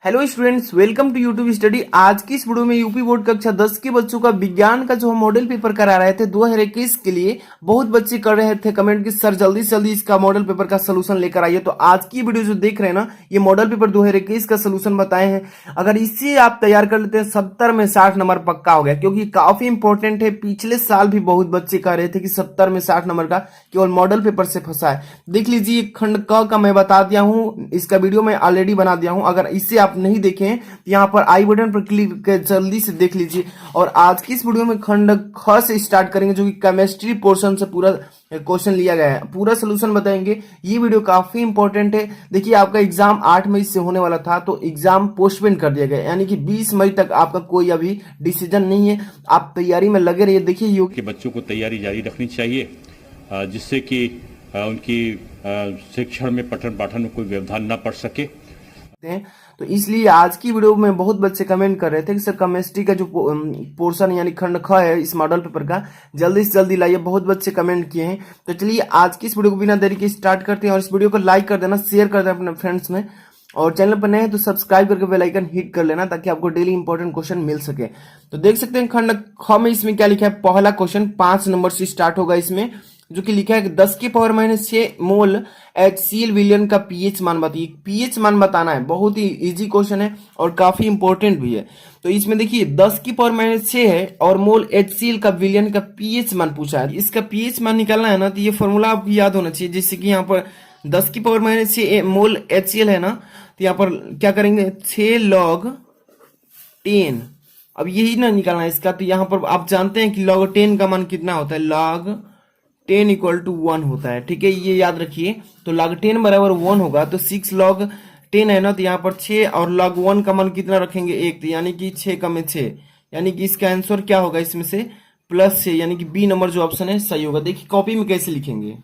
Hello students, welcome to YouTube study. आज की इस वीडियो में यूपी बोर्ड कक्षा 10 के बच्चों का विज्ञान का जो हम मॉडल पेपर करा रहे थे 2021 के लिए, बहुत बच्चे कर रहे थे कमेंट कि सर जल्दी से जल्दी इसका मॉडल पेपर का सोल्यूशन लेकर आइए। तो आज की वीडियो जो देख रहे हैं ना, ये मॉडल पेपर 2021 का सोल्यूशन बताए हैं। अगर इससे आप तैयार कर लेते हैं 70 में 60 नंबर पक्का हो गया, क्योंकि काफी इंपॉर्टेंट है। पिछले साल भी बहुत बच्चे कह रहे थे कि 70 में 60 नंबर का केवल मॉडल पेपर से फंसा है। देख लीजिए, खंड क का मैं बता दिया हूँ, इसका वीडियो मैं ऑलरेडी बना दिया हूँ। अगर इससे आप नहीं देखें यहाँ पर आई बटन पर क्लिक कर जल्दी से देख लीजिए। और आज की इस वीडियो में खंड ख से स्टार्ट करेंगे, जो कि केमिस्ट्री पोर्शन से पूरा क्वेश्चन लिया गया है, पूरा सोल्यूशन बताएंगे। ये वीडियो काफी इंपॉर्टेंट है। देखिए, आपका एग्जाम 8 मई से होने वाला था, तो एग्जाम पोस्टपोन कर दिया गया, यानी कि 20 मई तक आपका कोई अभी डिसीजन नहीं है। आप तैयारी में लगे रहिए। देखिए, कि बच्चों को तैयारी जारी रखनी चाहिए, जिससे कि उनकी शिक्षण में पठन पाठन में कोई व्यवधान न पड़ सके। तो इसलिए आज की वीडियो में बहुत बच्चे कमेंट कर रहे थे कि सर केमिस्ट्री का जो पोर्शन यानी खंड ख है इस मॉडल पेपर का, जल्दी से जल्दी लाइए। बहुत बच्चे कमेंट किए हैं। तो चलिए आज की इस वीडियो को बिना देरी के स्टार्ट करते हैं। और इस वीडियो को लाइक कर देना, शेयर कर देना अपने फ्रेंड्स में, और चैनल पर नए हैं तो सब्सक्राइब करके बेल आइकन हिट कर लेना, ताकि आपको डेली इंपॉर्टेंट क्वेश्चन मिल सके। तो देख सकते हैं खंड ख में इसमें क्या लिखा है। पहला क्वेश्चन 5 नंबर से स्टार्ट होगा इसमें, जो कि लिखा है कि 10 की पावर -6 मोल HCl विलियन का पीएच मान बताइए। पीएच मान बताना है, बहुत ही इजी क्वेश्चन है और काफी इंपॉर्टेंट भी है। तो इसमें देखिए 10 की पावर -6 है और मोल HCl का विलियन का पीएच मान पूछा है। इसका पीएच मान निकालना है ना, तो ये फॉर्मूला आपको याद होना चाहिए। जैसे कि यहाँ पर 10 की पावर -6 मोल HCl है ना, तो यहाँ पर क्या करेंगे 6 log 10। अब यही ना निकालना है इसका। तो यहाँ पर आप जानते हैं कि log 10 का मान कितना होता है, log 10 इक्वल टू 1 होता है। ठीक है, ये याद रखिए। तो log 10 बराबर 1 होगा, तो 6 log 10 है ना, तो यहाँ पर 6 और log 1 का मान कितना रखेंगे 1, तो यानी कि 6 का में 6, यानी कि इसका आंसर क्या होगा इसमें से +6, यानी कि बी नंबर जो ऑप्शन है सही होगा। देखिए कॉपी में कैसे लिखेंगे।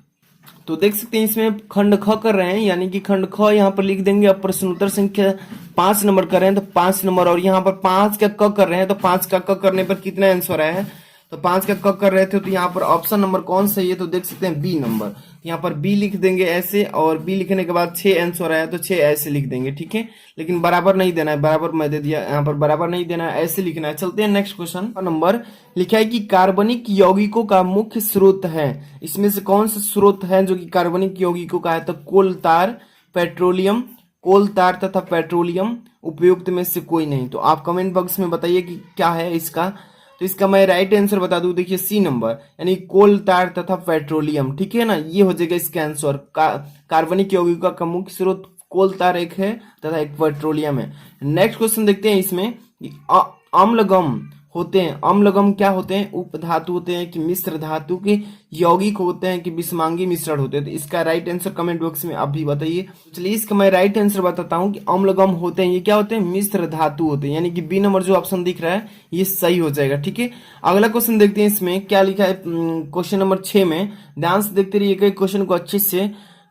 तो देख सकते हैं इसमें खंड ख कर रहे हैं, यानी कि खंड ख यहाँ पर लिख देंगे। अब प्रश्न उत्तर संख्या 5 नंबर कर रहे हैं तो 5 नंबर, और यहाँ पर 5 का क कर रहे हैं तो 5 का क करने पर कितना आंसर आया है, तो 5 का क कर रहे थे। तो यहाँ पर ऑप्शन नंबर कौन सही है, तो देख सकते हैं बी नंबर। यहाँ पर बी लिख देंगे ऐसे, और बी लिखने के बाद 6 आंसर आया तो 6 ऐसे लिख देंगे। ठीक है, लेकिन बराबर नहीं देना है, बराबर मैं दे दिया, यहाँ पर बराबर नहीं देना है, ऐसे लिखना है। चलते हैं नेक्स्ट क्वेश्चन नंबर। लिखा है कि कार्बनिक यौगिकों का मुख्य स्रोत है। इसमें से कौन सा स्रोत है जो कि कार्बनिक यौगिकों का है, तो कोल तार, पेट्रोलियम, कोल तार तथा पेट्रोलियम, उपयुक्त में से कोई नहीं। तो आप कमेंट बॉक्स में बताइए कि क्या है इसका। तो इसका मैं राइट आंसर बता दूं, देखिए सी नंबर, यानी कोल तार तथा पेट्रोलियम। ठीक है ना, ये हो जाएगा इसका आंसर। कार्बनिक यौगिकों का मुख्य स्रोत कोल तार एक है तथा एक पेट्रोलियम है। नेक्स्ट क्वेश्चन देखते हैं इसमें। अम्लगम होते हैं, अम्लगम क्या होते हैं, उपधातु होते हैं कि मिश्र धातु के यौगिक होते हैं कि विषमांगी मिश्रण होते हैं। तो इसका राइट आंसर कमेंट बॉक्स में आप भी बताइए। चलिए इसका मैं राइट आंसर बताता हूँ कि अम्लगम होते हैं, ये क्या होते हैं, मिश्र धातु होते हैं, यानी कि बी नंबर जो ऑप्शन दिख रहा है ये सही हो जाएगा। ठीक है, अगला क्वेश्चन देखते हैं इसमें क्या लिखा है। क्वेश्चन नंबर 6 में ध्यान से देखते रहिए क्वेश्चन को अच्छे से।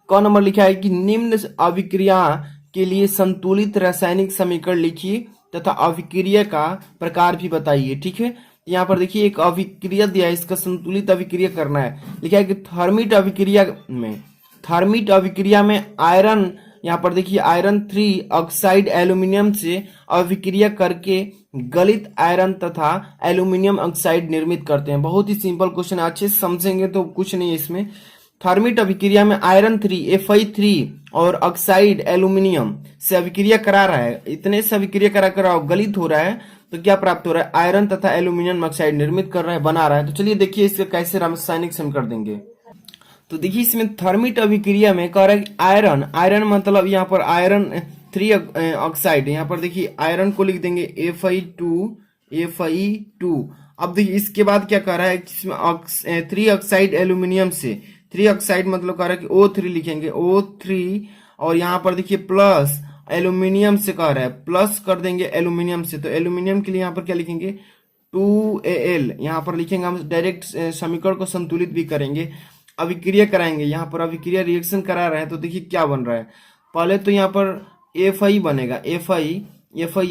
क नंबर लिखा है कि निम्न अभिक्रिया के लिए संतुलित रासायनिक समीकरण लिखिए तथा अभिक्रिया का प्रकार भी बताइए। ठीक है, यहाँ पर देखिए एक अभिक्रिया दिया है, इसका संतुलित अभिक्रिया करना है। लिखा है कि थर्मिट अभिक्रिया में आयरन, यहाँ पर देखिए आयरन 3 ऑक्साइड एल्यूमिनियम से अभिक्रिया करके गलित आयरन तथा एल्यूमिनियम ऑक्साइड निर्मित करते हैं। बहुत ही सिंपल क्वेश्चन है, अच्छे से समझेंगे तो कुछ नहीं है इसमें। थर्मिट अभिक्रिया में आयरन 3 Fe3 और ऑक्साइड एल्यूमिनियम से अभिक्रिया करा रहा है, इतने से अभिक्रिया करा कर गलित हो रहा है, तो क्या प्राप्त हो रहा है, आयरन तथा एल्यूमिनियम ऑक्साइड निर्मित कर रहा है, बना रहा है। तो चलिए देखिए इसका कैसे रासायनिक समीकरण देंगे। तो देखिए इसमें थर्मिट अभिक्रिया में कह रहा है आयरन मतलब यहाँ पर आयरन 3 ऑक्साइड, यहाँ पर देखिए आयरन को लिख देंगे Fe2। अब देखिए इसके बाद क्या कह रहा है, इसमें 3 ऑक्साइड एल्यूमिनियम से, 3 ऑक्साइड मतलब कह रहा है कि O3 लिखेंगे, O3, और यहाँ पर देखिए प्लस एल्यूमिनियम से कह रहा है, प्लस कर देंगे एल्यूमिनियम से। तो एल्यूमिनियम के लिए यहाँ पर क्या लिखेंगे 2Al, यहाँ पर लिखेंगे हम डायरेक्ट समीकरण को संतुलित भी करेंगे, अभिक्रिया कराएंगे। यहाँ पर अभिक्रिया रिएक्शन करा रहे हैं, तो देखिए क्या बन रहा है। पहले तो यहाँ पर Fi बनेगा, Fi,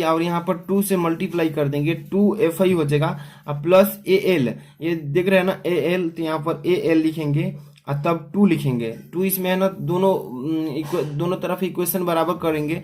और यहाँ पर 2 से मल्टीप्लाई कर देंगे, 2Fi हो जाएगा, और प्लस Al, ये देख रहे हैं ना Al, तो यहाँ पर Al लिखेंगे और तब 2 लिखेंगे। 2 इसमें है ना, दोनों तरफ इक्वेशन बराबर करेंगे,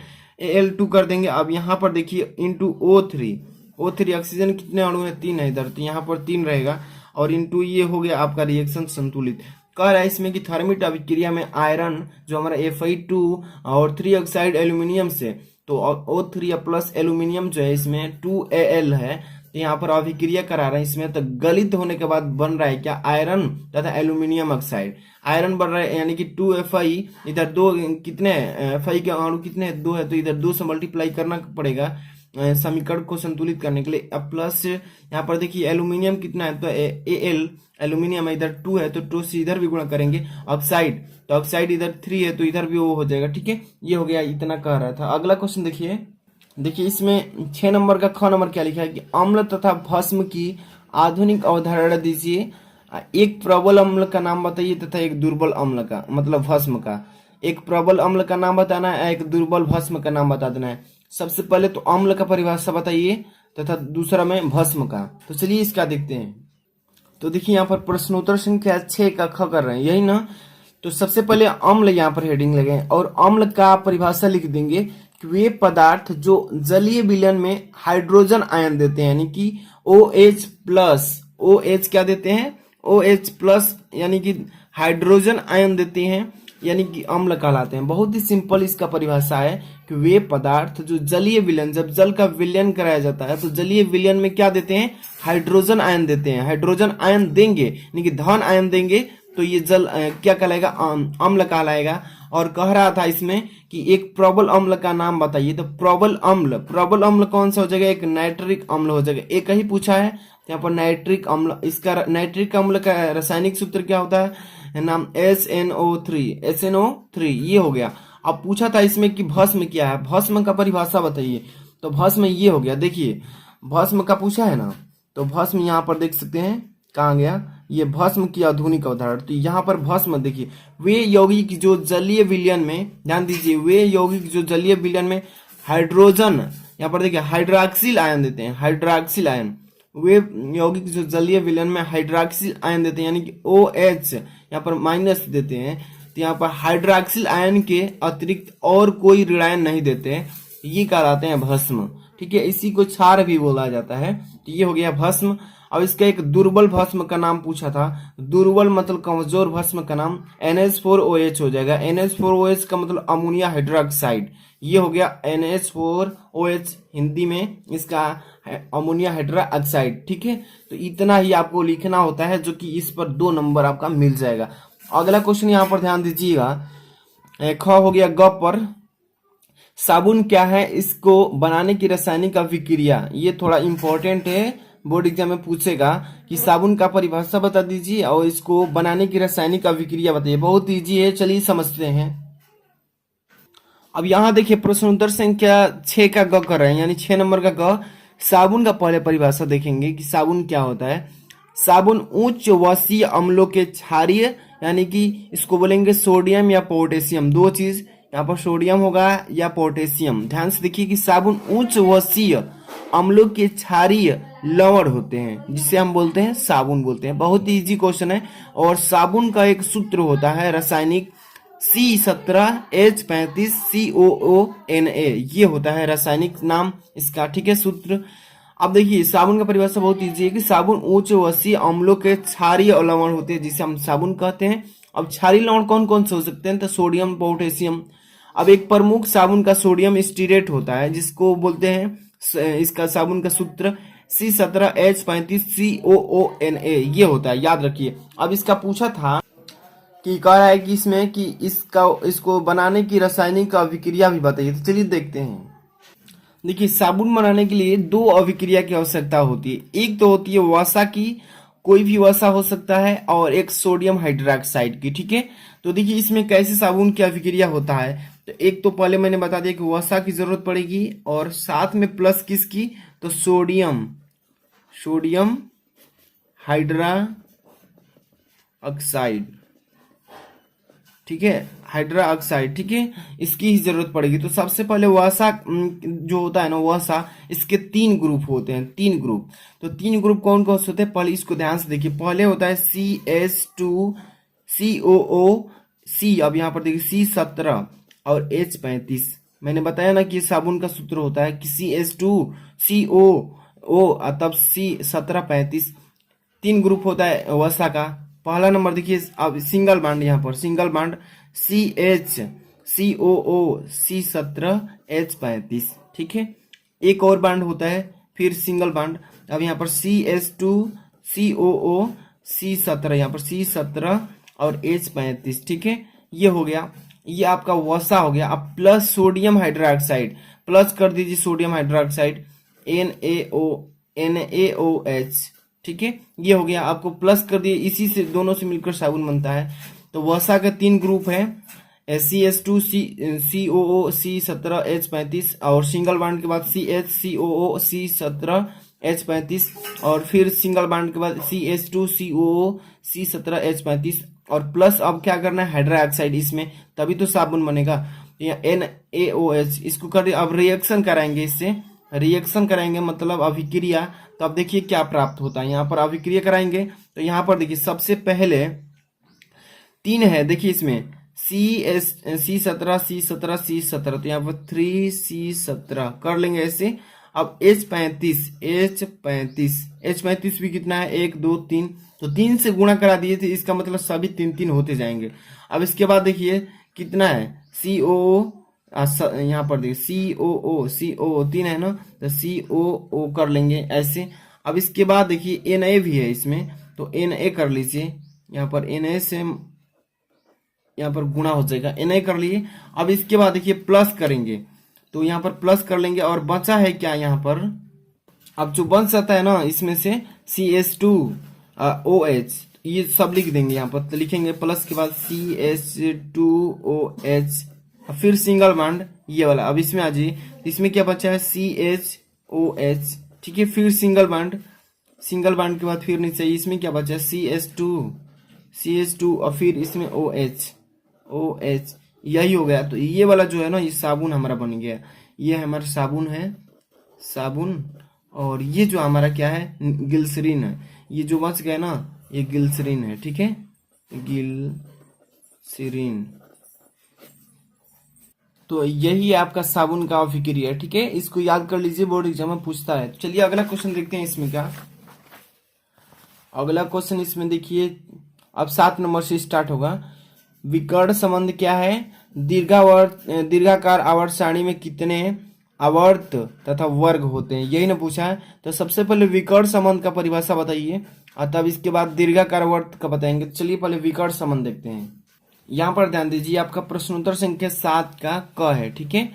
Al2 कर देंगे। अब यहाँ पर देखिए इंटू O3 ऑक्सीजन कितने अणु है, 3 है इधर, तो यहाँ पर 3 रहेगा और इंटू ये हो गया आपका रिएक्शन संतुलित। कह रहा है इसमें कि थर्मिट अभिक्रिया में आयरन जो हमारा Fe2 और 3 ऑक्साइड एल्यूमिनियम से, तो O3 प्लस एल्यूमिनियम जो है इसमें 2Al है, तो यहाँ पर अभिक्रिया करा रहे हैं इसमें, तो गलित होने के बाद बन रहा है क्या, आयरन तथा एल्यूमिनियम ऑक्साइड। आयरन बन रहा है यानी कि 2Fe, इधर दो कितने Fe के अणु कितने 2 है, तो इधर 2 से मल्टीप्लाई करना पड़ेगा समीकरण को संतुलित करने के लिए। अब प्लस यहाँ पर देखिए एल्यूमिनियम कितना है, तो Al एल्यूमिनियम इधर 2 है, तो 2 से इधर भी गुणा करेंगे। ऑक्साइड, तो ऑक्साइड इधर 3 है, तो इधर भी वो हो जाएगा। ठीक है, ये हो गया, इतना कह रहा था। अगला क्वेश्चन देखिए इसमें 6 नंबर का ख नंबर क्या लिखा है कि अम्ल तथा भस्म की आधुनिक अवधारणा दीजिए। एक प्रबल अम्ल का नाम बताइए तथा एक दुर्बल अम्ल का, मतलब भस्म का। एक प्रबल अम्ल का नाम बताना है, एक दुर्बल भस्म का नाम बता देना है। सबसे पहले तो अम्ल का परिभाषा बताइए तथा दूसरा में भस्म का। तो चलिए इसका देखते हैं। तो देखिए यहाँ पर प्रश्नोत्तर संख्या 6 का ख कर रहे हैं, यही ना। तो सबसे पहले अम्ल यहाँ पर हेडिंग लगे और अम्ल का परिभाषा लिख देंगे कि वे पदार्थ जो जलीय विलयन में हाइड्रोजन आयन देते हैं, यानी कि OH प्लस, OH क्या देते हैं, OH प्लस यानी कि हाइड्रोजन आयन देते हैं, यानी कि अम्ल कहलाते हैं। बहुत ही सिंपल इसका परिभाषा है कि वे पदार्थ जो जलीय विलयन, जब जल का विलयन कराया जाता है तो जलीय विलयन में क्या देते हैं, हाइड्रोजन आयन देते हैं। हाइड्रोजन आयन देंगे यानी कि धन आयन देंगे तो ये जल क्या कहलाएगा, अम्ल कहलाएगा। और कह रहा था इसमें कि एक प्रबल अम्ल का नाम बताइए, तो प्रबल अम्ल कौन सा हो जाएगा, एक नाइट्रिक अम्ल हो जाएगा। एक ही पूछा है यहाँ पर नाइट्रिक अम्ल। इसका नाइट्रिक अम्ल का रासायनिक सूत्र क्या होता है, नाम SNO3 ये हो गया। अब पूछा था इसमें कि भस्म क्या है, भस्म का परिभाषा बताइए, तो भस्म ये हो गया। देखिए भस्म का पूछा है ना, तो भस्म यहाँ पर देख सकते हैं कहाँ गया, ये भस्म की आधुनिक अवधारणा। तो यहाँ पर भस्म देखिए, वे यौगिक जो जलीय विलयन में, ध्यान दीजिए, वे यौगिक जो जलीय विलयन में हाइड्रोजन, यहाँ पर देखिए हाइड्रॉक्सिल आयन देते हैं, हाइड्रॉक्सिल आयन, वे यौगिक जो जलीय विलयन में हाइड्रॉक्सिल आयन देते हैं, यानी कि OH यहाँ पर माइनस देते हैं, तो यहाँ पर हाइड्रॉक्सिल आयन के अतिरिक्त और कोई ऋणायन नहीं देते, ये कहलाते हैं भस्म। ठीक है, इसी को क्षार भी बोला जाता है। तो ये हो गया भस्म। अब इसका एक दुर्बल भस्म का नाम पूछा था, दुर्बल मतलब कमजोर भस्म का नाम NH4OH हो जाएगा। NH4OH का मतलब अमोनिया हाइड्रोक्साइड, ये हो गया NH4OH, हिंदी में इसका अमोनिया हाइड्रोक्साइड। ठीक है, तो इतना ही आपको लिखना होता है, जो कि इस पर 2 नंबर आपका मिल जाएगा। अगला क्वेश्चन यहाँ पर ध्यान दीजिएगा, ख हो गया ग पर, साबुन क्या है, इसको बनाने की रासायनिक अभिक्रिया। ये थोड़ा इंपॉर्टेंट है, बोर्ड एग्जाम में पूछेगा कि साबुन का परिभाषा बता दीजिए और इसको बनाने की रासायनिक अभिक्रिया बताइए। बहुत इजी है, चलिए समझते हैं। अब यहाँ देखिए प्रश्नोत्तर संख्या 6 का ग कर रहे हैं, यानी 6 नंबर का ग। साबुन का पहले परिभाषा देखेंगे कि साबुन क्या होता है। साबुन उच्च वसीय अम्लों के क्षारीय, यानी कि इसको बोलेंगे सोडियम या पोटेशियम, दो चीज, यहाँ पर सोडियम होगा या पोटेशियम। ध्यान से देखिए कि साबुन उच्च वसीय अम्लों के क्षारीय लवण होते हैं, जिसे हम बोलते हैं साबुन बोलते हैं। बहुत ही इजी क्वेश्चन है। और साबुन का एक सूत्र होता है रासायनिक C17H35COONA, ये होता है रासायनिक नाम इसका। ठीक है, सूत्र। अब देखिए साबुन का परिभाषा बहुत इजी है कि साबुन उच्च वसीय अम्लों के क्षारीय लवण होते हैं, जिसे हम साबुन कहते हैं। अब क्षारीय लवण कौन कौन से हो सकते हैं, तो सोडियम, पोटेशियम। अब एक प्रमुख साबुन का सोडियम स्टीरेट होता है, जिसको बोलते हैं, इसका साबुन का सूत्र C17H35COONA, ये होता है, याद रखिए। अब इसका पूछा था कि कह रहा है कि इसमें कि इसको बनाने की रासायनिक अभिक्रिया भी बताइए। तो चलिए देखते हैं। देखिए साबुन बनाने के लिए 2 अभिक्रिया की आवश्यकता होती है। एक तो होती है वसा की, कोई भी वसा हो सकता है, और एक सोडियम हाइड्रोक्साइड की। ठीक है, तो देखिए इसमें कैसे साबुन की अभिक्रिया होता है। तो एक तो पहले मैंने बता दिया कि वसा की जरूरत पड़ेगी, और साथ में प्लस किसकी, तो सोडियम हाइड्रोक्साइड। ठीक है, हाइड्रोक्साइड। ठीक है, इसकी ही जरूरत पड़ेगी। तो सबसे पहले वसा जो होता है ना, वसा, इसके 3 ग्रुप होते हैं, 3 ग्रुप। तो 3 ग्रुप कौन कौन से होते हैं, पहले इसको ध्यान से देखिए। पहले होता है CH2COOC, अब यहाँ पर देखिए C17 और H35, मैंने बताया ना कि साबुन का सूत्र होता है कि CH2COO तब C1735। 3 ग्रुप होता है वसा का। पहला नंबर देखिए, अब सिंगल बॉन्ड, यहाँ पर सिंगल बॉन्ड CHCOO C17H35, ठीक है। एक और बॉन्ड होता है फिर सिंगल बॉन्ड। अब यहाँ पर CH2COO C17, यहाँ पर C17 और H35, ठीक है। ये हो गया, ये आपका वसा हो गया। अब प्लस सोडियम हाइड्रोक्साइड, प्लस कर दीजिए सोडियम हाइड्रोक्साइड NaOH, ठीक है। ये हो गया, आपको प्लस कर दिए, इसी से दोनों से मिलकर साबुन बनता है। तो वसा के 3 ग्रुप है, CH2COO C17H35 और सिंगल बॉन्ड के बाद CHCOO C17H35 और फिर सिंगल बॉन्ड के बाद CH2COO C17H35 और प्लस अब क्या करना है हाइड्रोक्साइड इसमें, तभी तो साबुन बनेगा। यहाँ NaOH इसको कर दिया। अब रिएक्शन कराएंगे, इससे रिएक्शन कराएंगे मतलब अभिक्रिया। तो अब देखिए क्या प्राप्त होता है। यहाँ पर अभिक्रिया कराएंगे तो यहाँ पर देखिए सबसे पहले 3 है, देखिए इसमें C17 तो यहाँ पर 3C17 कर लेंगे ऐसे। अब H35 भी कितना है 1 2 3, तो 3 से गुणा करा दिए थे, इसका मतलब सभी 3 होते जाएंगे। अब इसके बाद देखिए कितना है COO, यहाँ पर देखिए COO 3 है ना, तो COO कर लेंगे ऐसे। अब इसके बाद देखिए Na भी है इसमें, तो Na कर लीजिए, यहाँ पर Na से यहाँ पर गुणा हो जाएगा, Na कर लिए। अब इसके बाद देखिए प्लस करेंगे, तो यहाँ पर प्लस कर लेंगे और बचा है क्या यहाँ पर, अब जो बन सकता है ना इसमें से CH2OH, ये सब लिख देंगे यहाँ पर। तो लिखेंगे प्लस के बाद CH2OH, फिर सिंगल बॉन्ड ये वाला। अब इसमें आ जाइए, इसमें क्या बचा है CHOH, ठीक है। फिर सिंगल बॉन्ड के बाद फिर नीचे इसमें क्या बचा है CH2 और फिर इसमें OH, यही हो गया। तो ये वाला जो है ना, ये साबुन हमारा बन गया। ये हमारा साबुन है, साबुन। और ये जो हमारा क्या है ग्लिसरीन है, ये जो बच गया ना ये ग्लिसरीन है, ठीक है, ग्लिसरीन। तो यही आपका साबुन का अभिक्रिया है, ठीक है। इसको याद कर लीजिए, बोर्ड एग्जाम में पूछता है। चलिए अगला क्वेश्चन देखते हैं इसमें क्या। अगला क्वेश्चन इसमें देखिए, अब 7 नंबर से स्टार्ट होगा। विकर्ण संबंध क्या है, दीर्घाकार आवर्त सारणी में कितने आवर्त तथा वर्ग होते हैं, यही ना पूछा है। तो सबसे पहले विकर्ण संबंध का परिभाषा बताइए और तब इसके बाद दीर्घाकार आवर्त का बताएंगे। चलिए पहले विकर्ण संबंध देखते हैं। यहाँ पर ध्यान दीजिए, आपका प्रश्नोत्तर संख्या 7 का क है, ठीक है।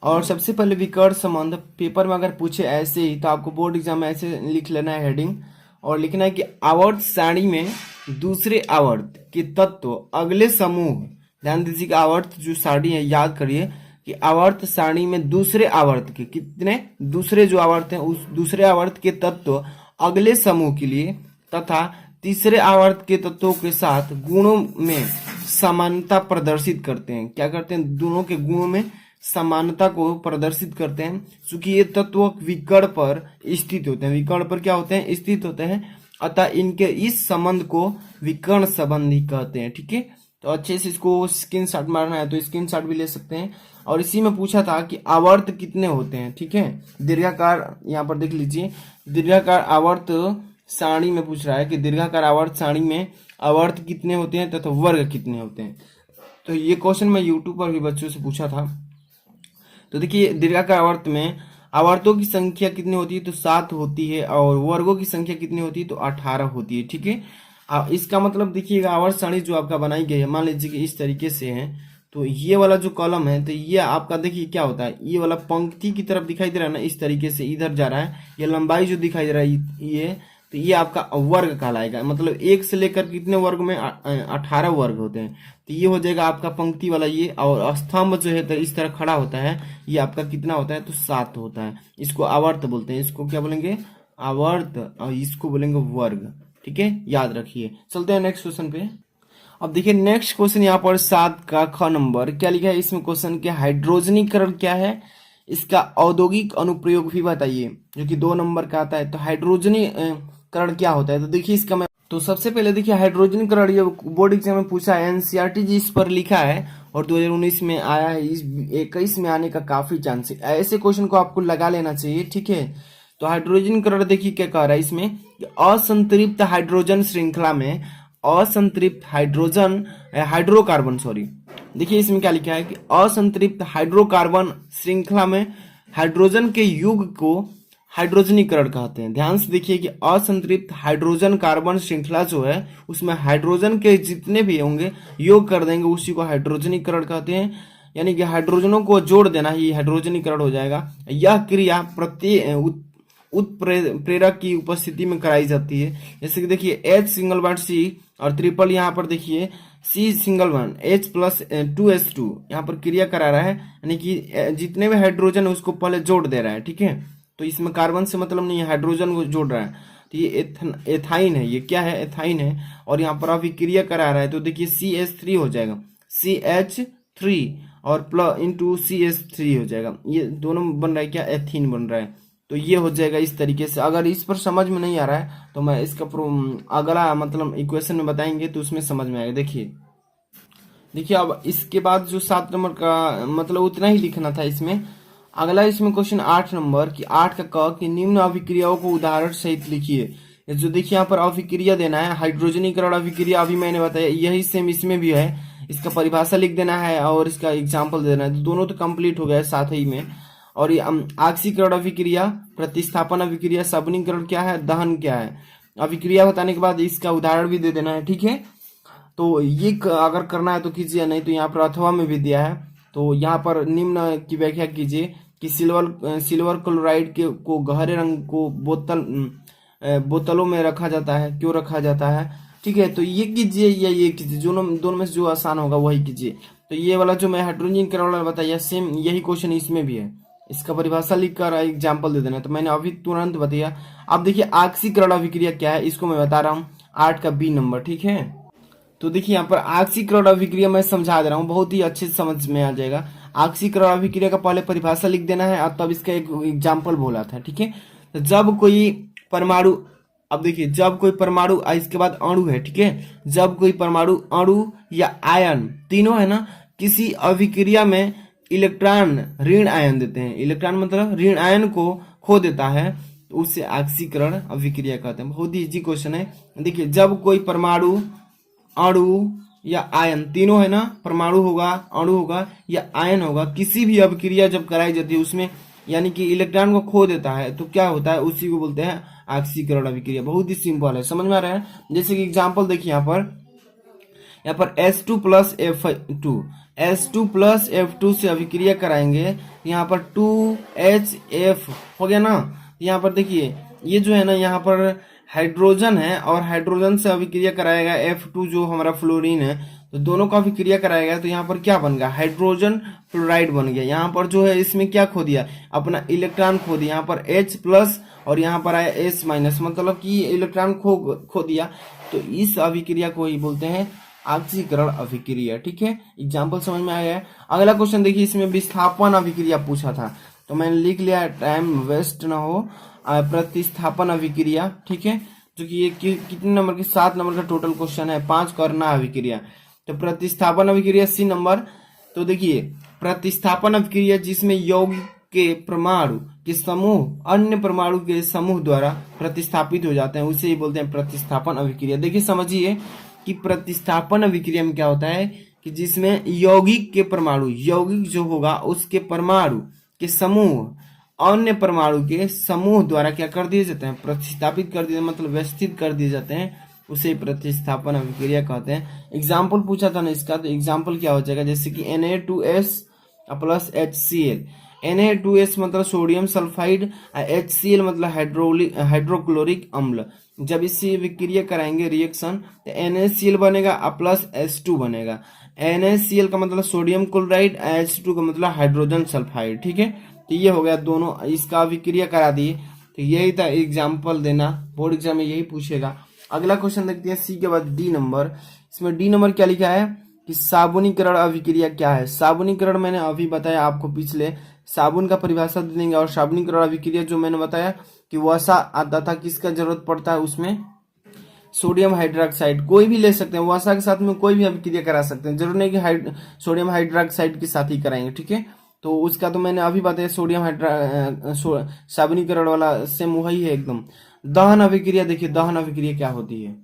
और सबसे पहले विकर्ण संबंध पेपर में अगर पूछे ऐसे ही, तो आपको बोर्ड एग्जाम में ऐसे लिख लेना है हेडिंग, और लिखना है कि आवर्त सारणी में दूसरे आवर्त के तत्व अगले समूह। ध्यान दीजिए कि आवर्त जो सारणी है, याद करिए कि आवर्त सारणी में दूसरे आवर्त के कितने, दूसरे जो आवर्त हैं उस दूसरे आवर्त के तत्व अगले समूह के लिए तथा तीसरे आवर्त के तत्वों के साथ गुणों में समानता प्रदर्शित करते हैं। क्या करते हैं, दोनों के गुणों में समानता को प्रदर्शित करते हैं। चूंकि ये तत्व विकर्ण पर स्थित होते हैं, विकर्ण पर क्या होते हैं, स्थित होते हैं, अतः इनके इस संबंध को विकर्ण संबंध ही कहते हैं, ठीक है। तो अच्छे से इसको स्क्रीनशॉट मारना है तो स्क्रीनशॉट भी ले सकते हैं। और इसी में पूछा था कि आवर्त कितने होते हैं, ठीक है। दीर्घाकार, यहाँ पर देख लीजिए, दीर्घाकार आवर्त सारणी में पूछ रहा है कि दीर्घाकार आवर्त सारणी में आवर्त कितने होते हैं तथा वर्ग कितने होते हैं। तो ये क्वेश्चन मैं यूट्यूब पर भी बच्चों से पूछा था। तो देखिए दीर्घाकार आवर्त में आवर्तों की संख्या कितनी होती है, तो 7 होती है, और वर्गों की संख्या कितनी होती है, तो 18 होती है, ठीक है। इसका मतलब देखिएगा, आवर्त सारणी जो आपका बनाई गई है, मान लीजिए कि इस तरीके से है, तो ये वाला जो कॉलम है, तो ये आपका देखिए क्या होता है, ये वाला पंक्ति की तरफ दिखाई दे रहा है ना, इस तरीके से इधर जा रहा है। ये लंबाई जो दिखाई दे रहा है ये, तो ये आपका वर्ग कहलाएगा। मतलब 1 से लेकर कितने वर्ग में 18 वर्ग होते हैं। तो ये हो जाएगा आपका पंक्ति वाला ये, और स्तंभ जो है तो इस तरह खड़ा होता है, ये आपका कितना होता है, तो 7 होता है। इसको आवर्त बोलते हैं, इसको क्या बोलेंगे, आवर्त, और इसको बोलेंगे वर्ग, ठीक है, याद रखिए। चलते हैं नेक्स्ट क्वेश्चन पे। अब देखिए नेक्स्ट क्वेश्चन यहाँ पर 7 का ख नंबर क्या लिखा है इसमें क्वेश्चन के, हाइड्रोजनीकरण क्या है, इसका औद्योगिक अनुप्रयोग भी बताइए, जो कि 2 नंबर का आता है। तो हाइड्रोजनीकरण क्या होता है, तो देखिए इसका तो सबसे पहले देखिए हाइड्रोजनीकरण, ये बोर्ड एग्जाम में पूछा है, एनसीईआरटी जी इस पर लिखा है, और 2019 में आया है, इस 21 में आने का काफी चांस है। ऐसे क्वेश्चन को आपको लगा लेना चाहिए, ठीक है। तो हाइड्रोजन करण देखिए क्या कह रहा है इसमें, असंतृप्त हाइड्रोजन श्रृंखला में असंतृप्त हाइड्रोकार्बन सॉरी, देखिए इसमें क्या लिखा है कि असंतृप्त हाइड्रोकार्बन श्रृंखला में हाइड्रोजन के युग को हाइड्रोजनीकरण कहते हैं। ध्यान से देखिए कि असंतृप्त हाइड्रोजन कार्बन श्रृंखला जो है उसमें हाइड्रोजन के जितने भी होंगे योग कर देंगे, उसी को हाइड्रोजनीकरण कहते हैं। यानी कि हाइड्रोजनों को जोड़ देना ही हाइड्रोजनीकरण हो जाएगा। यह क्रिया उत्प्रेरक की उपस्थिति में कराई जाती है। जैसे कि देखिए H सिंगल बॉन्ड C और ट्रिपल यहाँ पर देखिए C सिंगल बॉन्ड H+2S2 यहाँ पर क्रिया करा रहा है, यानी कि जितने भी हाइड्रोजन है उसको पहले जोड़ दे रहा है, ठीक है। तो इसमें कार्बन से मतलब नहीं है, हाइड्रोजन को जोड़ रहा है। तो ये एथाइन है, ये क्या है, एथाइन है। और यहाँ पर अभिक्रिया करा रहा है, तो देखिए CH3 हो जाएगा, CH3 और प्लस इंटू CH3 हो जाएगा। ये दोनों बन रहा है क्या, एथीन बन रहा है। तो ये हो जाएगा इस तरीके से। अगर इस पर समझ में नहीं आ रहा है तो मैं इसका अगला मतलब इक्वेशन में बताएंगे तो उसमें समझ में आएगा। देखिए अब इसके बाद जो 7 नंबर का मतलब उतना ही लिखना था इसमें। अगला इसमें क्वेश्चन 8 नंबर की 8 का क कि निम्न अभिक्रियाओं को उदाहरण सहित लिखिए। जो देखिए यहाँ पर अभिक्रिया देना है, हाइड्रोजनीकरण अभिक्रिया अभी मैंने बताया, यही सेम इसमें भी है। इसका परिभाषा लिख देना है और इसका एग्जाम्पल देना है। तो दोनों तो कंप्लीट हो गया साथ ही में। और ये ऑक्सीकरण अभिक्रिया, प्रतिस्थापन अभिक्रिया, सबनीकरण क्या है, दहन क्या है, अभिक्रिया बताने के बाद इसका उदाहरण भी दे देना है, ठीक है। तो ये अगर करना है तो कीजिए, नहीं तो यहाँ पर अथवा में भी दिया है। तो यहाँ पर निम्न की व्याख्या कीजिए कि सिल्वर क्लोराइड को गहरे रंग को बोतलों में रखा जाता है, क्यों रखा जाता है, ठीक है। तो ये कीजिए या ये कीजिए, दोनों में से जो आसान होगा वही कीजिए। तो ये वाला जो मैं हाइड्रोजनीकरण वाला बताया सेम यही क्वेश्चन इसमें भी है। इसका परिभाषा लिखकर एग्जाम्पल दे देना। तो मैंने अभी तुरंत बताया। अब देखिए ऑक्सीकरण अभिक्रिया क्या है, इसको मैं बता रहा हूँ 8 का B नंबर, ठीक है। तो देखिए यहाँ पर ऑक्सीकरण अभिक्रिया मैं समझा दे रहा हूँ, बहुत ही अच्छे से समझ में आ जाएगा। ऑक्सीकरण अभिक्रिया का पहले परिभाषा लिख देना है और तब इसका एक एग्जाम्पल बोला था, ठीक है। तो जब कोई परमाणु, अब देखिए जब कोई परमाणु इसके बाद अणु है, ठीक है, जब कोई परमाणु अणु या आयन तीनों है ना किसी अभिक्रिया में इलेक्ट्रॉन ऋण आयन देते हैं, इलेक्ट्रॉन मतलब ऋण आयन को खो देता है, तो उससे ऑक्सीकरण अभिक्रिया कहते हैं। बहुत ही इजी क्वेश्चन है। देखिए जब कोई परमाणु अणु या आयन तीनों है ना, परमाणु होगा, अणु होगा या आयन होगा, किसी भी अभिक्रिया जब कराई जाती है उसमें यानी कि इलेक्ट्रॉन को खो देता है, तो क्या होता है, उसी को बोलते हैं ऑक्सीकरण अभिक्रिया। बहुत ही सिंपल है, समझ में आ रहा है। जैसे कि एग्जांपल देखिए यहाँ पर H2 प्लस F2 से अभिक्रिया कराएंगे, यहाँ पर 2HF हो गया ना। यहाँ पर देखिए ये जो है ना यहाँ पर हाइड्रोजन है और हाइड्रोजन से अभिक्रिया कराएगा F2 जो हमारा फ्लोरीन है, तो दोनों का अभिक्रिया कराएगा तो यहाँ पर क्या बन गया, हाइड्रोजन फ्लोराइड बन गया। यहाँ पर जो है इसमें क्या खो दिया, अपना इलेक्ट्रॉन खो दिया। यहाँ पर H प्लस और यहाँ पर आया S माइनस, मतलब कि इलेक्ट्रॉन खो दिया। तो इस अभिक्रिया को ही बोलते हैं ऑक्सीकरण अभिक्रिया, ठीक है। एग्जाम्पल समझ में आया है। अगला क्वेश्चन देखिए, इसमें विस्थापन अभिक्रिया पूछा था तो मैंने लिख लिया, टाइम वेस्ट ना हो। प्रतिस्थापन अभिक्रिया, ठीक है, जो कि ये कितने नंबर की 7 नंबर का टोटल क्वेश्चन है, 5 करना अभिक्रिया। तो प्रतिस्थापन अभिक्रिया C नंबर। तो देखिए प्रतिस्थापन अभिक्रिया जिसमें यौगिक के परमाणु के समूह अन्य परमाणु के समूह द्वारा प्रतिस्थापित हो जाते हैं, उसे ही बोलते हैं प्रतिस्थापन अभिक्रिया। देखिए समझिए कि प्रतिस्थापन अभिक्रिया में क्या होता है कि जिसमें यौगिक के परमाणु, यौगिक जो होगा उसके परमाणु के समूह अन्य परमाणु के समूह द्वारा क्या कर दिए जाते हैं, प्रतिस्थापित कर दिए, मतलब व्यवस्थित कर दिए जाते हैं, उसे प्रतिस्थापन अभिक्रिया कहते हैं। एग्जाम्पल पूछा था ना इसका, तो एग्जाम्पल क्या हो जाएगा, जैसे कि Na2S प्लस HCl। Na2S मतलब सोडियम सल्फाइड, HCl मतलब हाइड्रोक्लोरिक अम्ल। जब इससे विक्रिया कराएंगे रिएक्शन तो NaCl बनेगा प्लस H2 बनेगा। NaCl का मतलब सोडियम क्लोराइड, H2 का मतलब हाइड्रोजन सल्फाइड, ठीक है। तो ये हो गया, दोनों इसका अभिक्रिया करा दिए। तो यही था एग्जाम्पल देना, बोर्ड एग्जाम में यही पूछेगा। अगला क्वेश्चन देखते हैं C के बाद D नंबर। इसमें D नंबर क्या लिखा है कि साबुनीकरण अभिक्रिया क्या है। साबुनीकरण मैंने अभी बताया आपको, पिछले साबुन का परिभाषा दे देंगे। और साबुनीकरण अभिक्रिया जो मैंने बताया कि वसा आता था, किसका जरूरत पड़ता है उसमें, सोडियम हाइड्रोक्साइड, कोई भी ले सकते हैं, वसा के साथ में कोई भी अभिक्रिया करा सकते हैं, जरूर नहीं कि सोडियम हाइड्रोक्साइड के साथ ही कराएंगे, ठीक है। तो उसका तो मैंने अभी बताया, साबुनीकरण वाला सेम वही है एकदम। दहन अभिक्रिया, देखिए दहन अभिक्रिया क्या होती है।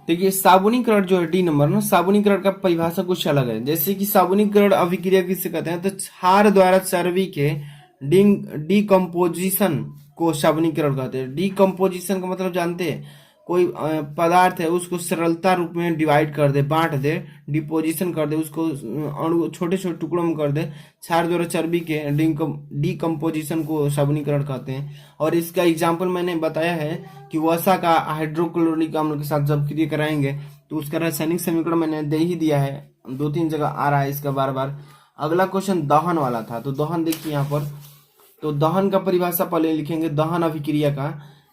देखिए साबुनीकरण जो है डी नंबर ना, साबुनीकरण का परिभाषा कुछ अलग है। जैसे कि साबुनीकरण अभिक्रिया किसे कहते हैं, तो क्षार द्वारा चर्बी के डीकम्पोजिशन को साबुनीकरण कहते हैं। डीकम्पोजिशन का मतलब जानते हैं, कोई पदार्थ है उसको सरलता रूप में डिवाइड कर दे, बांट दे, डिपोजिशन कर दे, उसको अणु छोटे छोटे टुकड़ों में कर दे, क्षार द्वारा चर्बी के डीकम्पोजिशन को साबुनीकरण कहते हैं। और इसका एग्जाम्पल मैंने बताया है कि वसा का हाइड्रोक्लोरिक अम्ल के साथ जब क्रिया कराएंगे तो उसका रासायनिक समीकरण मैंने दे ही दिया है, 2-3 जगह आ रहा है इसका बार बार। अगला क्वेश्चन दहन वाला था, तो दहन देखिए यहाँ पर, तो दहन का परिभाषा पहले लिखेंगे दहन अभिक्रिया का,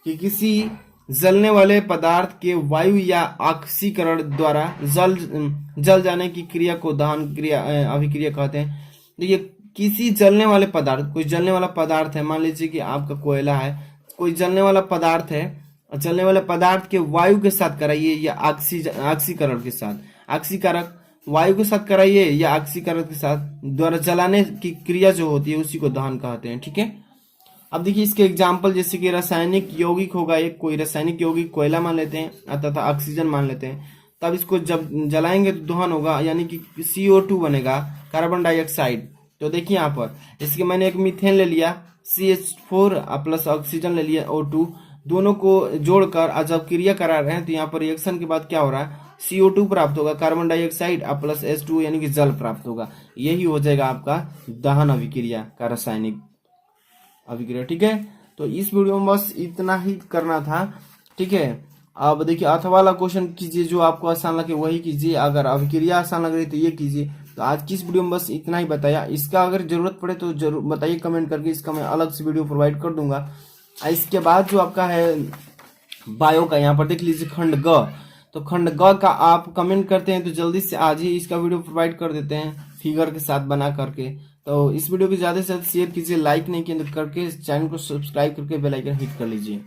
कि जलने वाले पदार्थ के वायु या ऑक्सीकरण द्वारा जल जाने की क्रिया को दहन क्रिया अभिक्रिया कहते हैं। देखिए किसी जलने वाले पदार्थ, कोई जलने वाला पदार्थ है, मान लीजिए कि आपका कोयला है, कोई जलने वाला पदार्थ है, जलने वाले पदार्थ के वायु के साथ कराइए या ऑक्सीकरण के साथ, ऑक्सीकारक वायु के साथ कराइए या ऑक्सीकरण के साथ द्वारा जलाने की क्रिया जो होती है उसी को दहन कहते हैं, ठीक है। अब देखिए इसके एग्जाम्पल, जैसे कि रासायनिक यौगिक होगा एक, कोई रासायनिक यौगिक कोयला मान लेते हैं तथा ऑक्सीजन मान लेते हैं, तब इसको जब जलाएंगे तो दहन होगा, यानी कि CO2 बनेगा, कार्बन डाइऑक्साइड। तो देखिए यहाँ पर, इसके मैंने एक मीथेन ले लिया, CH4 प्लस ऑक्सीजन ले लिया O2, दोनों को जोड़कर जब क्रिया करा रहे हैं तो यहाँ पर रिएक्शन के बाद क्या हो रहा है, CO2 प्राप्त होगा, कार्बन डाइऑक्साइड प्लस H2 यानी कि जल प्राप्त होगा। यही हो जाएगा आपका दहन अभिक्रिया का रासायनिक अभिक्रिया, ठीक है। तो इस वीडियो में बस इतना ही करना था, ठीक है। अब देखिए अथवा वाला क्वेश्चन कीजिए, जो आपको आसान लगे वही कीजिए, अगर अभिक्रिया आसान लग रही तो ये कीजिए। तो आज की इस वीडियो में बस इतना ही बताया, इसका अगर जरूरत पड़े तो जरूर बताइए कमेंट करके, इसका मैं अलग से वीडियो प्रोवाइड कर दूंगा। इसके बाद जो आपका है बायो का, यहाँ पर देख लीजिए खंड ग, तो खंड ग का आप कमेंट करते हैं तो जल्दी से आज ही इसका वीडियो प्रोवाइड कर देते हैं फिगर के साथ बना करके। तो इस वीडियो को ज्यादा से ज्यादा शेयर कीजिए, लाइक नहीं किया तो करके चैनल को सब्सक्राइब करके बेल आइकन हिट कर लीजिए।